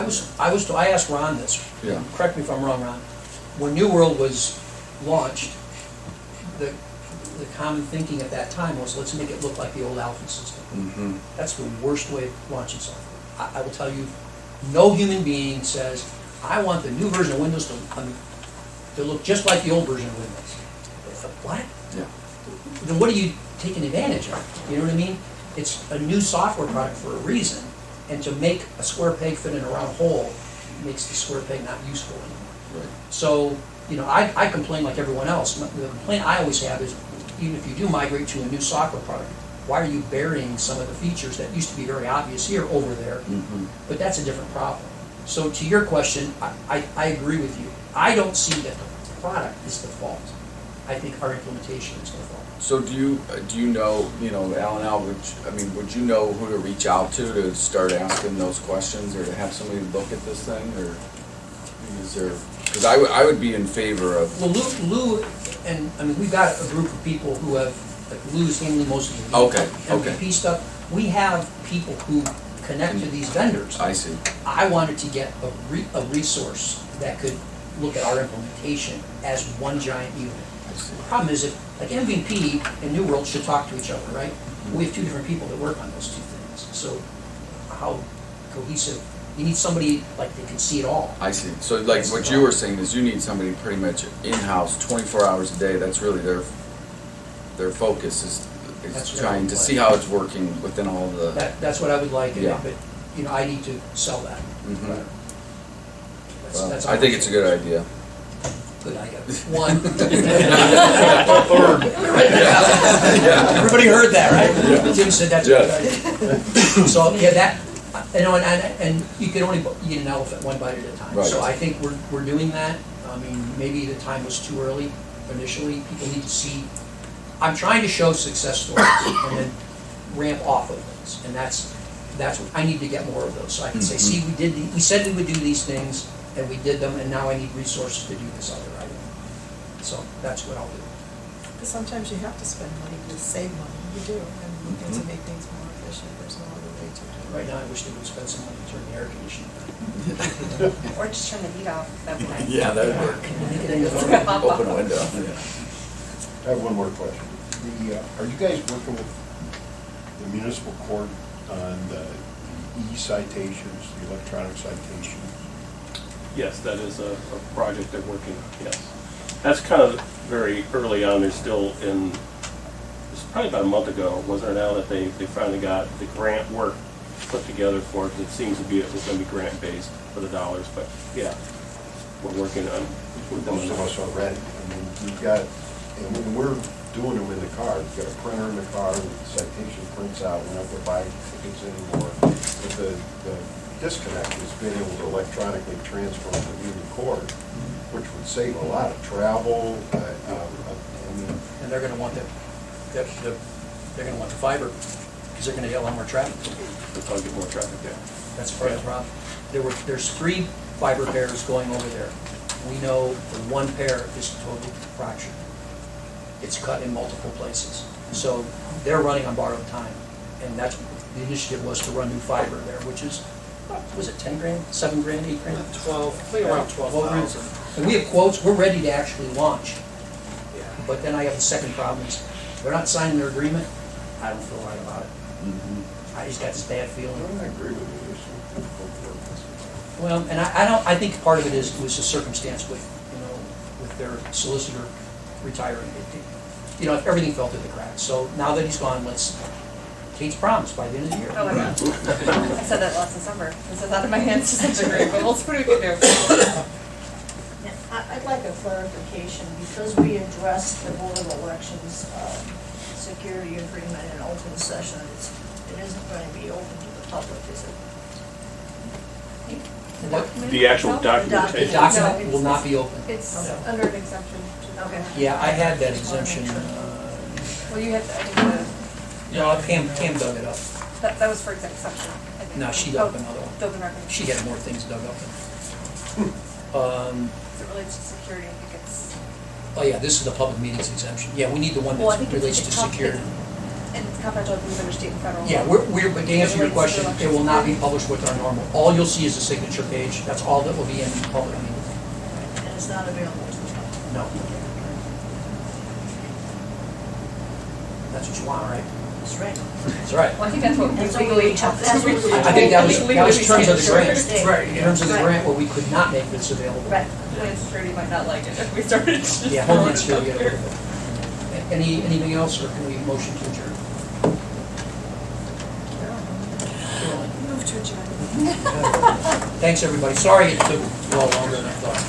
I asked Ron this. Yeah. Correct me if I'm wrong, Ron. When New World was launched, the common thinking at that time was, let's make it look like the old Alpha system. Mm-hmm. That's the worst way of launching software. I will tell you, no human being says, I want the new version of Windows to look just like the old version of Windows. What? Yeah. Then what are you taking advantage of? You know what I mean? It's a new software product for a reason, and to make a square peg fit in a round hole makes the square peg not useful anymore. Right. So, I complain like everyone else. The complaint I always have is, even if you do migrate to a new software product, why are you burying some of the features that used to be very obvious here over there? Mm-hmm. But that's a different problem. So to your question, I agree with you. I don't see that product is the fault. I think our implementation is the fault. So do you know, Alan, would you know who to reach out to start asking those questions, or to have somebody look at this thing, or is there, because I would be in favor of. Well, Lou, and, I mean, we've got a group of people who have, like Lou's handling most of the Okay. MVP stuff. We have people who connect to these vendors. I see. I wanted to get a resource that could look at our implementation as one giant unit. I see. The problem is, if, like MVP and New World should talk to each other, right? We have two different people that work on those two things, so how cohesive, you need somebody like that can see it all. I see. So like That's what the you were problem. saying is you need somebody pretty much in-house, 24 hours a day. That's really their focus is That's what I trying would to like. see how it's working within all the. That's what I would like, Yeah. but, I need to sell that. Mhm. That's- Well, that's I all think I'm it's a saying. good idea. Good, I got one. Yeah. Everybody heard that, right? Yeah. Tim said that's a good idea. So, yeah, that, and you can only eat an elephant one bite at a time. Right. So I think we're doing that. I mean, maybe the time was too early initially. People need to see, I'm trying to show success stories and then ramp off of those. And that's what, I need to get more of those. So I can say, see, we said we would do these things, and we did them, and now I need resources to do this other item. So that's what I'll do. Because sometimes you have to spend money to save money, you do, and to make things more efficient, there's no other way to do it. Right now, I wish they would spend some money to turn the air conditioning on. Or just turn the heat off, that'd be nice. Yeah, that would work. Open a window. I have one more question. Are you guys working with the municipal court on the e-citations, the electronic citations? Yes, that is a project they're working on, yes. That's kind of very early on, they're still in, it's probably about a month ago, wasn't it now, that they finally got the grant work put together for it, 'cause it seems to be, it was gonna be grant-based for the dollars, but yeah, we're working on with them. Most of us already. I mean, we've got, and when we're doing them in the car, we've got a printer in the car, the citation prints out, we don't have to buy tickets anymore. But the disconnect is being able to electronically transfer them to Union Court, which would save a lot of travel, And they're gonna want they're gonna want the fiber, because they're gonna get a lot more traffic. We'll probably get more traffic there. That's part of the problem. There's 3 fiber pairs going over there. We know the one pair is totally fractured. It's cut in multiple places. So they're running on borrowed time. And that's, the initiative was to run new fiber there, which is, was it 10 grand, 7 grand, 8 grand? 12, I think around 12,000. And we have quotes, we're ready to actually launch. Yeah. But then I have the second problem is, they're not signing their agreement. I don't feel right about it. I just got this bad feeling. I agree with you. Well, and I think part of it was the circumstance with, with their solicitor retiring. If everything fell through the cracks. So now that he's gone, Kate's promised by the end of the year. Oh my God. I said that last December. This is out of my hands to some degree, but we'll see what we can do. I'd like a clarification, because we addressed the Board of Elections security agreement in open session, it isn't going to be open to the public, is it? What? The actual No, The documentation. document will not be open. It's No. under an exemption. Okay. Yeah, I had that exemption. Well, you had, I think Pam dug it up. that was for exception, I think. No, she dug up another one. Open record. She had more things dug up. As it relates to security, I think it's. Oh yeah, this is the public meetings exemption. Yeah, we need the one Well, I that think relates it's to security. And it's confidential, it's under state and federal. Yeah, law. but to answer your question, it will not be published with our normal. All you'll see is a signature page. That's all that will be in public meeting. And it's not available to the public. No. That's what you want, right? That's right. That's right. Well, I think that's what we That's what legally we- have to. that's what we- I think that was terms of the grant. Sure. Right, in terms of the Right. grant where we could not make this available. Right. Homeland Security might not like it if we started just. Yeah, Homeland Security. Anything else, or can we motion to adjourn? Move to adjourn. Thanks, everybody. Sorry it took well longer than I thought.